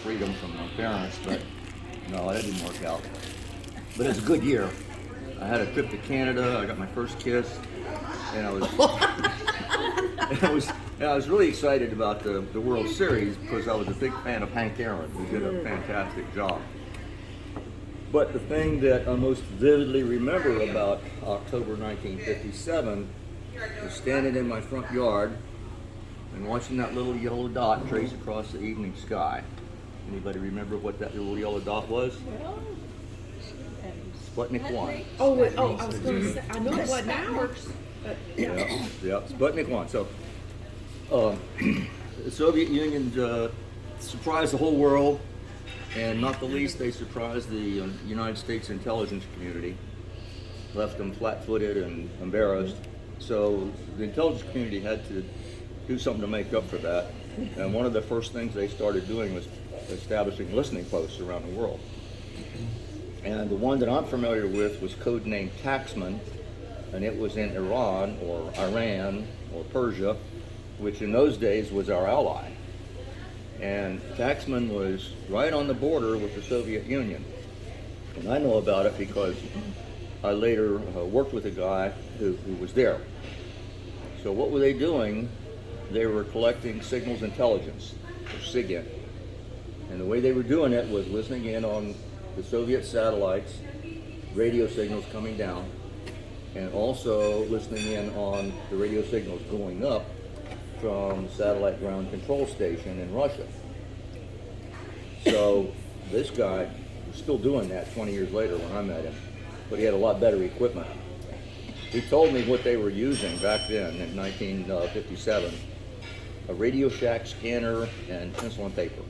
freedom from my parents, but no, that didn't work out. But it's a good year. I had a trip to Canada. I got my first kiss, and I was really excited about the World Series because I was a big fan of Hank Aaron, who did a fantastic job. But the thing that I most vividly remember about October 1957 was standing in my front yard and watching that little yellow dot trace across the evening sky. Anybody remember what that little yellow dot was? Sputnik 1. Oh, I was going to say, I know it wasn't ours. But, Yeah, Sputnik 1. So, the Soviet Union surprised the whole world, and not the least, they surprised the United States intelligence community, left them flat-footed and embarrassed. So the intelligence community had to do something to make up for that, and one of the first things they started doing was establishing listening posts around the world. And the one that I'm familiar with was codenamed Taxman, and it was in Iran or Iran or Persia, which in those days was our ally. And Taxman was right on the border with the Soviet Union. And I know about it because I later worked with a guy who was there. So what were they doing? They were collecting signals intelligence, or SIGINT. And the way they were doing it was listening in on the Soviet satellites, radio signals coming down, and also listening in on the radio signals going up from satellite ground control station in Russia. So this guy was still doing that 20 years later when I met him, but he had a lot better equipment. He told me what they were using back then in 1957, a Radio Shack scanner and pencil and paper.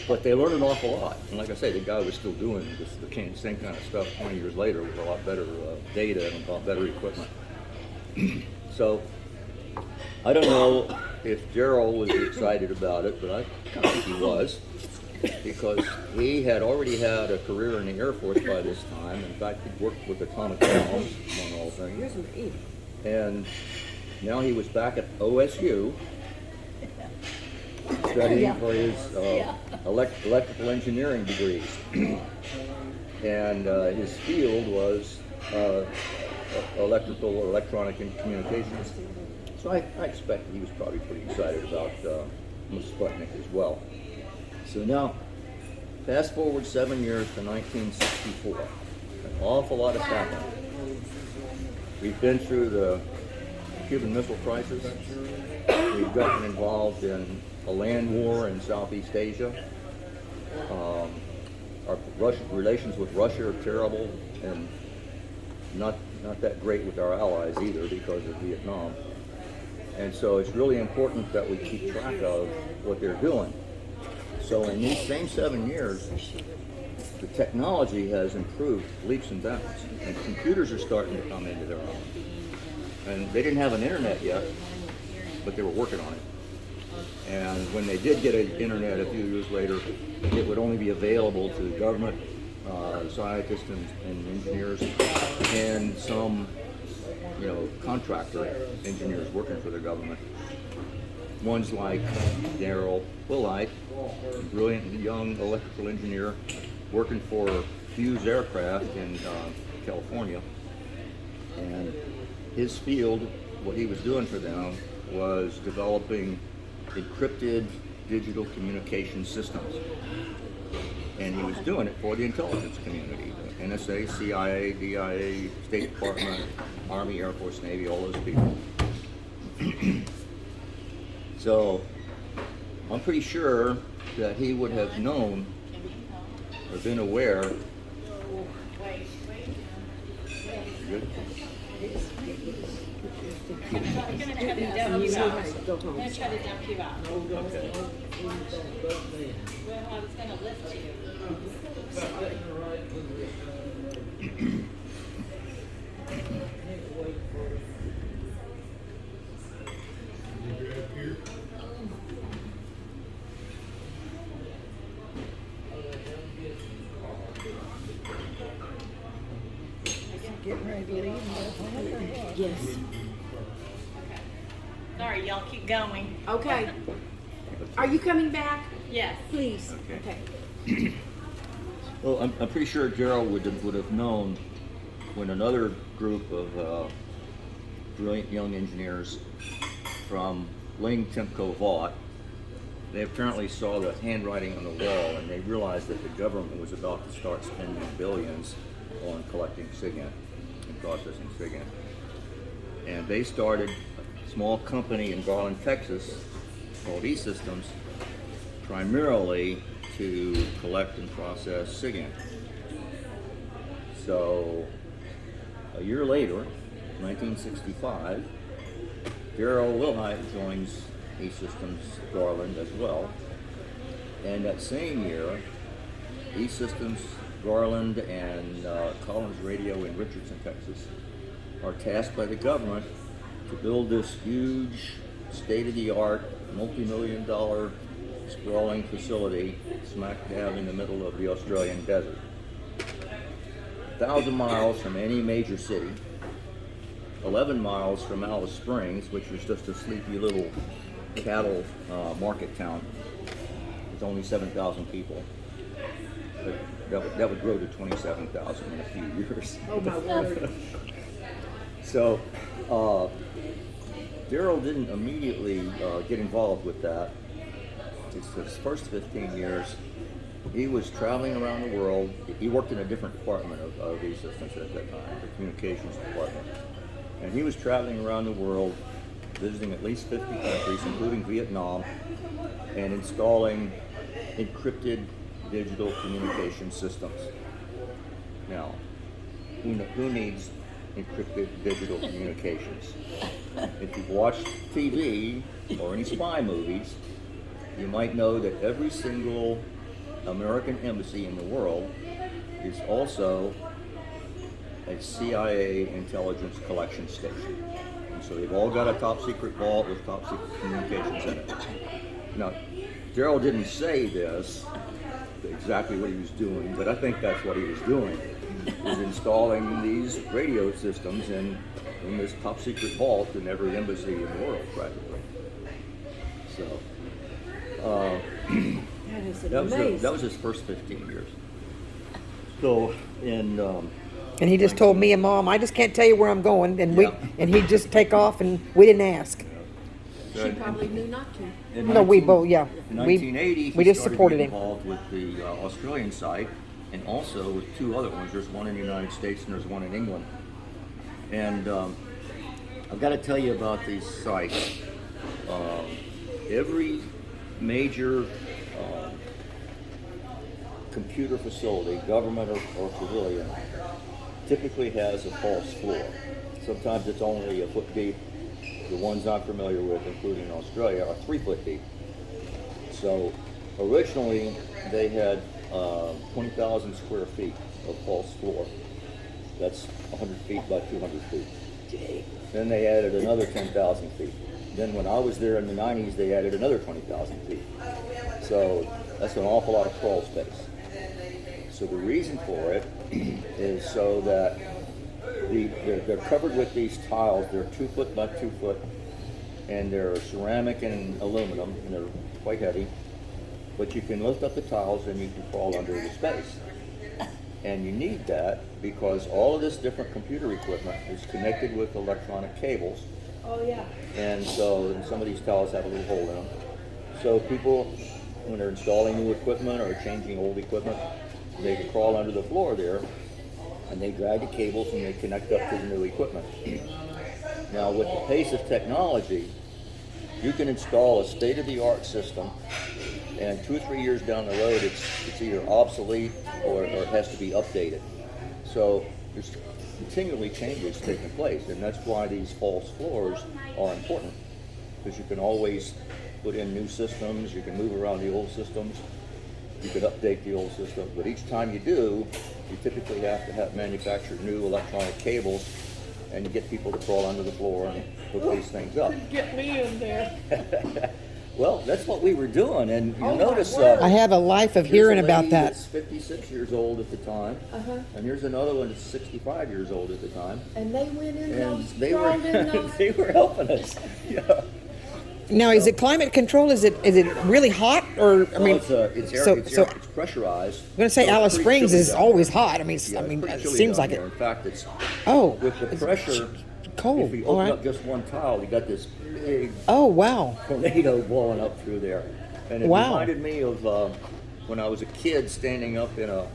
But they learned an awful lot. And like I say, the guy was still doing the same kind of stuff 20 years later with a lot better data and a lot better equipment. So I don't know if Darrell was excited about it, but I kind of think he was, because he had already had a career in the Air Force by this time. In fact, he'd worked with atomic bombs, among all things. And now he was back at OSU studying for his electrical engineering degrees. And his field was electrical or electronic communications. So I expect he was probably pretty excited about Sputnik as well. So now, fast forward 7 years to 1964. An awful lot has happened. We've been through the Cuban Missile Crisis. We've gotten involved in a land war in Southeast Asia. Our relations with Russia are terrible, and not that great with our allies either because of Vietnam. And so it's really important that we keep track of what they're doing. So in these same 7 years, the technology has improved leaps and bounds, and computers are starting to come into their own. And they didn't have an internet yet, but they were working on it. And when they did get an internet a few years later, it would only be available to government scientists and engineers and some contractor engineers working for the government. Ones like Darrell, Wilhite, a brilliant young electrical engineer working for Hughes Aircraft in California. And his field, what he was doing for them, was developing encrypted digital communication systems. And he was doing it for the intelligence community, the NSA, CIA, DIA, State Department, Army, Air Force, Navy, all those people. So I'm pretty sure that he would have known or been aware. Good. I'm going to try to dump you out. Okay. Well, I was going to lift you. Getting ready to leave. Yes. Okay. Sorry, y'all keep going. Okay. Are you coming back? Yes. Please. Okay. Well, I'm pretty sure Darrell would have known when another group of brilliant young engineers from Ling Timco Vought, they apparently saw the handwriting on the wall and they realized that the government was about to start spending billions on collecting SIGINT and processing SIGINT. And they started a small company in Garland, Texas called E-Systems, primarily to collect and process SIGINT. So a year later, 1965, Darrell Wilhite joins E-Systems Garland as well. And that same year, E-Systems Garland and Collins Radio in Richardson, Texas, are tasked by the government to build this huge, state-of-the-art, multi-million-dollar sprawling facility smack dab in the middle of the Australian desert. 1,000 miles from any major city, 11 miles from Alice Springs, which was just a sleepy little cattle market town with only 7,000 people. But that would grow to 27,000 in a few years. Oh my word. So Darrell didn't immediately get involved with that. His first 15 years, he was traveling around the world. He worked in a different department of E-Systems at that time, the communications department. And he was traveling around the world, visiting at least 50 countries, including Vietnam, and installing encrypted digital communication systems. Now, who needs encrypted digital communications? If you've watched TV or any spy movies, you might know that every single American embassy in the world is also a CIA intelligence collection station. And so they've all got a top secret vault with top secret communications in it. Now, Darrell didn't say this, exactly what he was doing, but I think that's what he was doing. He was installing these radio systems in this top secret vault in every embassy in the world, practically. So, That is that was his first 15 years. So, And he just told me and Mom, I just can't tell you where I'm going, and he'd just take off, and we didn't ask. She probably knew not to. No, we both, yeah. In 1980, we he just started supported getting him. involved with the Australian site, and also with two other ones. There's one in the United States and there's one in England. And I've got to tell you about these sites. Every major computer facility, government or civilian, typically has a false floor. Sometimes it's only a foot deep. The ones I'm familiar with, including in Australia, are 3 foot deep. So originally they had 20,000 square feet of false floor. That's 100 feet by 200 feet. Then they added another 10,000 feet. Then when I was there in the 90s, they added another 20,000 feet. So that's an awful lot of crawl space. So the reason for it is so that they're covered with these tiles. They're 2 foot by 2 foot, and they're ceramic and aluminum, and they're quite heavy. But you can lift up the tiles and you can crawl under the space. And you need that because all of this different computer equipment is connected with electronic cables. Oh yeah. And so some of these tiles have a little hole in them. So people, when they're installing new equipment or changing old equipment, they can crawl under the floor there, and they drag the cables and they connect up to the new equipment. Now, with the pace of technology, you can install a state-of-the-art system, and 2 or 3 years down the road, it's either obsolete or it has to be updated. So there's continually changes taking place, and that's why these false floors are important, because you can always put in new systems, you can move around the old systems, you can update the old system, but each time you do, you typically have to have manufacture new electronic cables, and you get people to crawl under the floor and hook these things up. Get me in there. Well, that's what we were doing, and you'll Oh, my notice word. I have a life of here's hearing a about lady that. that's 56 years old at the time, and here's another one that's 65 years old at the time, And they went in and those, they crawled in were those. they were helping us. Yeah. Now, is it climate control? Is it really hot, or I mean, it's air, so it's pressurized. I'm going to say So it's Alice pretty Springs chilly is down always there. hot. I mean, Yeah, it's pretty it chilly seems down like there. it. In fact, it's Oh, with the pressure. cold. If you All open right. up just one tile, you got this big Oh, wow. tornado blowing up through there, and it Wow. reminded me of when I was a kid standing up in a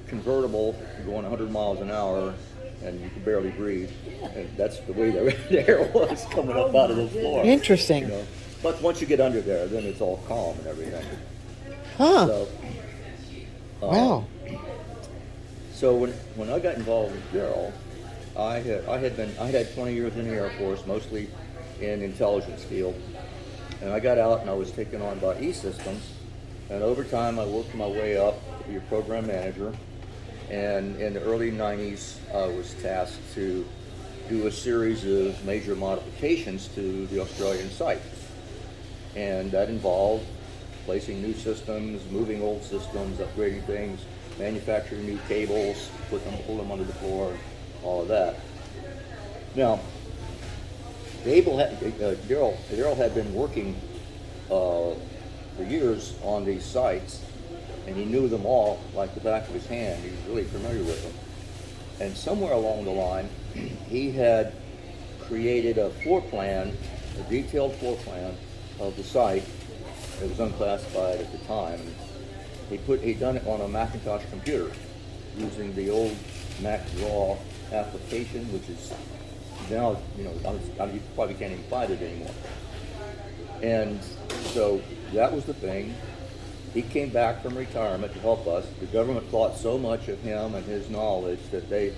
convertible going 100 miles an hour, and you could barely breathe, and that's the way the air was coming up out of the floor. Interesting. You know? But once you get under there, then it's all calm and everything. Huh. So, Wow. So when I got involved with Darrell, I had 20 years in the Air Force, mostly in intelligence field, and I got out and I was taken on by E-Systems, and over time I worked my way up to be a program manager, and in the early 90s I was tasked to do a series of major modifications to the Australian site, and that involved placing new systems, moving old systems, upgrading things, manufacturing new cables, pull them under the floor, all of that. Now, Darrell had been working for years on these sites, and he knew them all like the back of his hand. He was really familiar with them. And somewhere along the line, he had created a floor plan, a detailed floor plan of the site. It was unclassified at the time. He'd done it on a Macintosh computer using the old Mac Draw application, which is now, you probably can't even find it anymore. And so that was the thing. He came back from retirement to help us. The government thought so much of him and his knowledge that they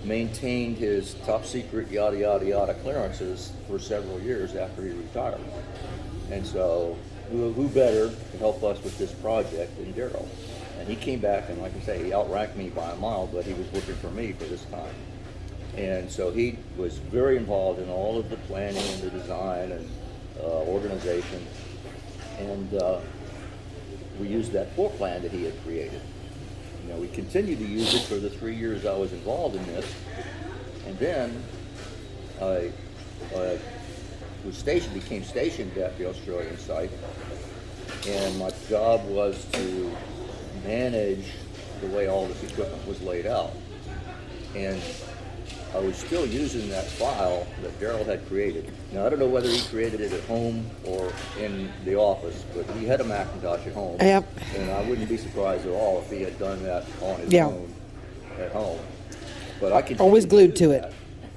maintained his top secret yada yada yada clearances for several years after he retired. And so who better to help us with this project than Darrell? And he came back, and like I say, he outranked me by a mile, but he was working for me for this time. And so he was very involved in all of the planning and the design and organization. And we used that floor plan that he had created. We continued to use it for the 3 years I was involved in this. And then I became stationed at the Australian site. And my job was to manage the way all this equipment was laid out. And I was still using that file that Darrell had created. Now, I don't know whether he created it at home or in the office, but he had a Macintosh at home. Yep. And I wouldn't be surprised at all if he had done that on his Yeah. own at home. But I could Always glued to it.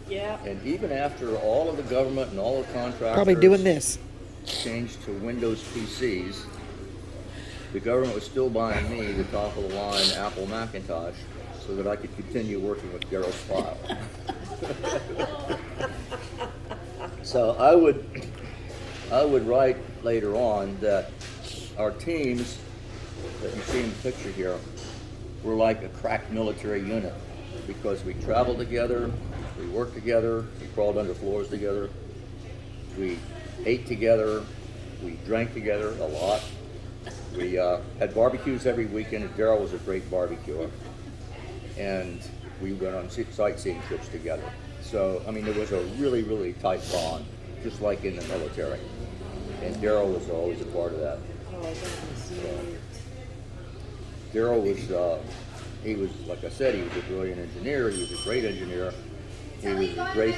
Yeah. And even after all of the government and all the contractors Probably doing this. changed to Windows PCs, the government was still buying me the top of the line Apple Macintosh so that I could continue working with Darrell's file. So I would write later on that our teams that you see in the picture here were like a crack military unit because we traveled together, we worked together, we crawled under floors together, we ate together, we drank together a lot. We had barbecues every weekend, and Darrell was a great barbecuer. And we went on sightseeing trips together. So, I mean, there was a really, really tight bond, just like in the military. And Darrell was always a part of that. Oh, that was neat. Darrell was, he was, like I said, he was a brilliant engineer. He was a great engineer. He was a great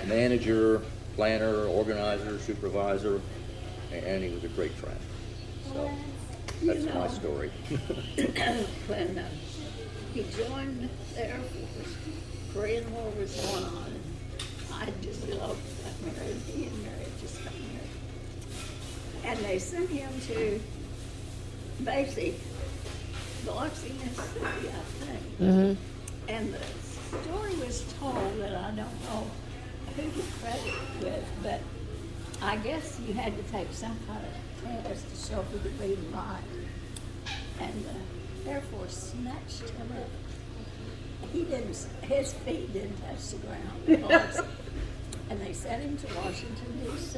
manager, planner, organizer, supervisor, and he was a great friend. So that's my story. When he joined the Air Force, Korean War was going on, and I just loved got married. He and Mary just got married. And they sent him to basic Biloxi, Mississippi, I think. Mm-hmm. And the story was told that I don't know who to credit with, but I guess you had to take some kind of test to show who could read and write. And the Air Force snatched him up. His feet didn't touch the ground. And they sent him to Washington, D.C.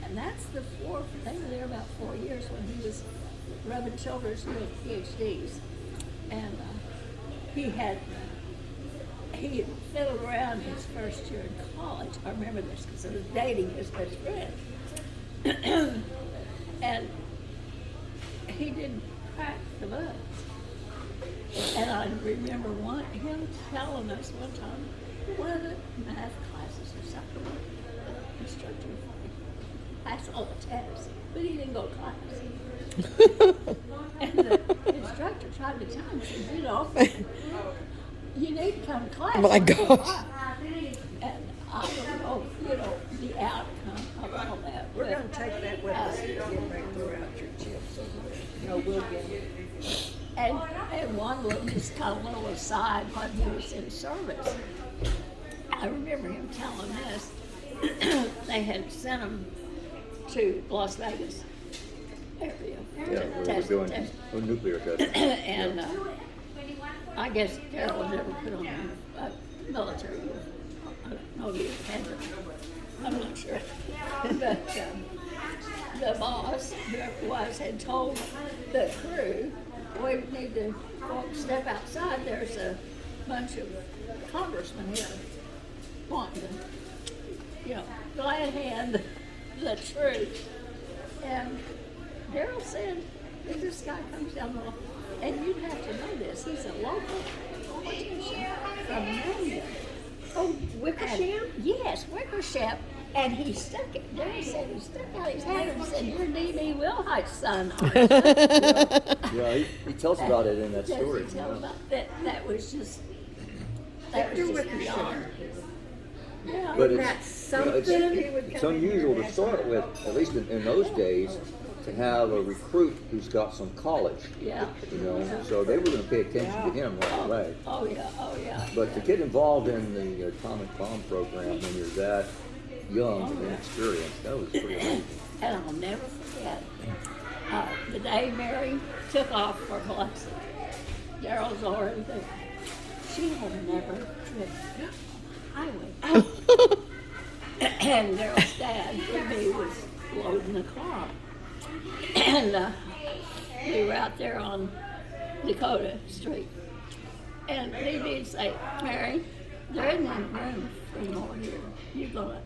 And that's the they were there about 4 years when he was rubbing shoulders with PhDs. And he had fiddled around his first year in college. I remember this because I was dating his best friend. And he didn't crack the buds. And I remember him telling us one time, one of the math classes or something, the instructor passed all the tests, but he didn't go to class. And the instructor tried to tell him, said, you need to come to class. Oh my gosh. And I don't know, the outcome of all that. We're gonna take that with us and get back throughout your chips. No, we'll get it. And one little, just kind of little aside while he was in service, I remember him telling us they had sent him to Las Vegas area Yeah, to we were test. doing a nuclear test. And I guess Darrell never put on a military uniform. I don't know if he had to. I'm not sure. But the boss, whoever it was, had told the crew, we need to step outside. There's a bunch of congressmen here wanting to, glad hand the truth. And Darrell said, if this guy comes down the hall, and you'd have to know this, he's a local politician from Maryland. Oh, Wickersham? Yes, Wickersham. And he stuck it, Darrell said he stuck out his hand and said, you're D.B. Wilhite's son. Yeah, he tells about it in that Does story. he tell about that? That was just Victor beyond. Wickersham. Yeah. But That's something. it's unusual to start with, at least in those days, to have a recruit who's got some college. Yeah. So they were going to pay attention to him right away. Oh yeah. But to get involved in the atomic bomb program when you're that young and inexperienced, that was pretty amazing. And I'll never forget the day Mary took off for Biloxi. Darrell's already there. She had never driven on the highway. And Darrell's dad, he was loading the car. And we were out there on Dakota Street. And he'd say, Mary, there isn't any room for more here. You're gonna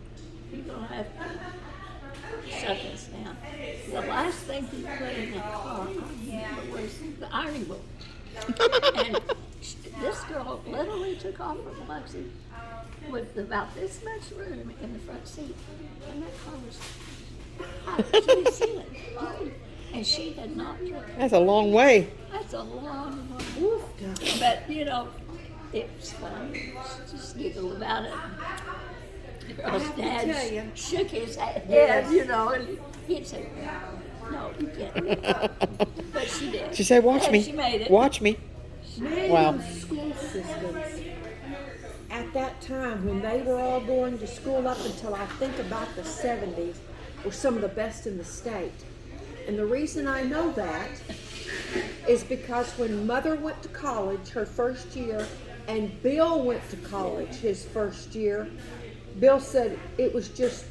have to shut this down. The last thing he put in that car was the ironing board. And this girl literally took off from Biloxi with about this much room in the front seat. And that car was high to the ceiling. And she had not driven. That's a long way. That's a long way. But, it was fun. Just giggle about it. Girl's tell dad you. shook his head, Yes. and he'd say, no, you can't. But she did. She said, watch And me. She made it. Watch me. Man, Wow. those school systems at that time when they were all going to school up until I think about the 70s were some of the best in the state. And the reason I know that is because when Mother went to college her first year and Bill went to college his first year, Bill said it was just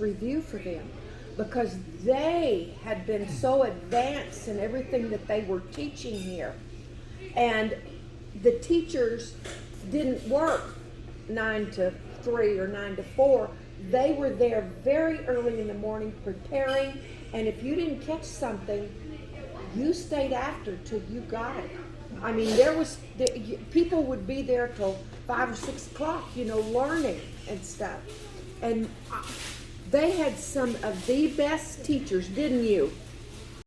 review for them because they had been so advanced in everything that they were teaching here. And the teachers didn't work 9 to 3 or 9 to 4. They were there very early in the morning preparing, and if you didn't catch something, you stayed after till you got it. I mean, people would be there till 5 or 6 o'clock, learning and stuff. And they had some of the best teachers, didn't you?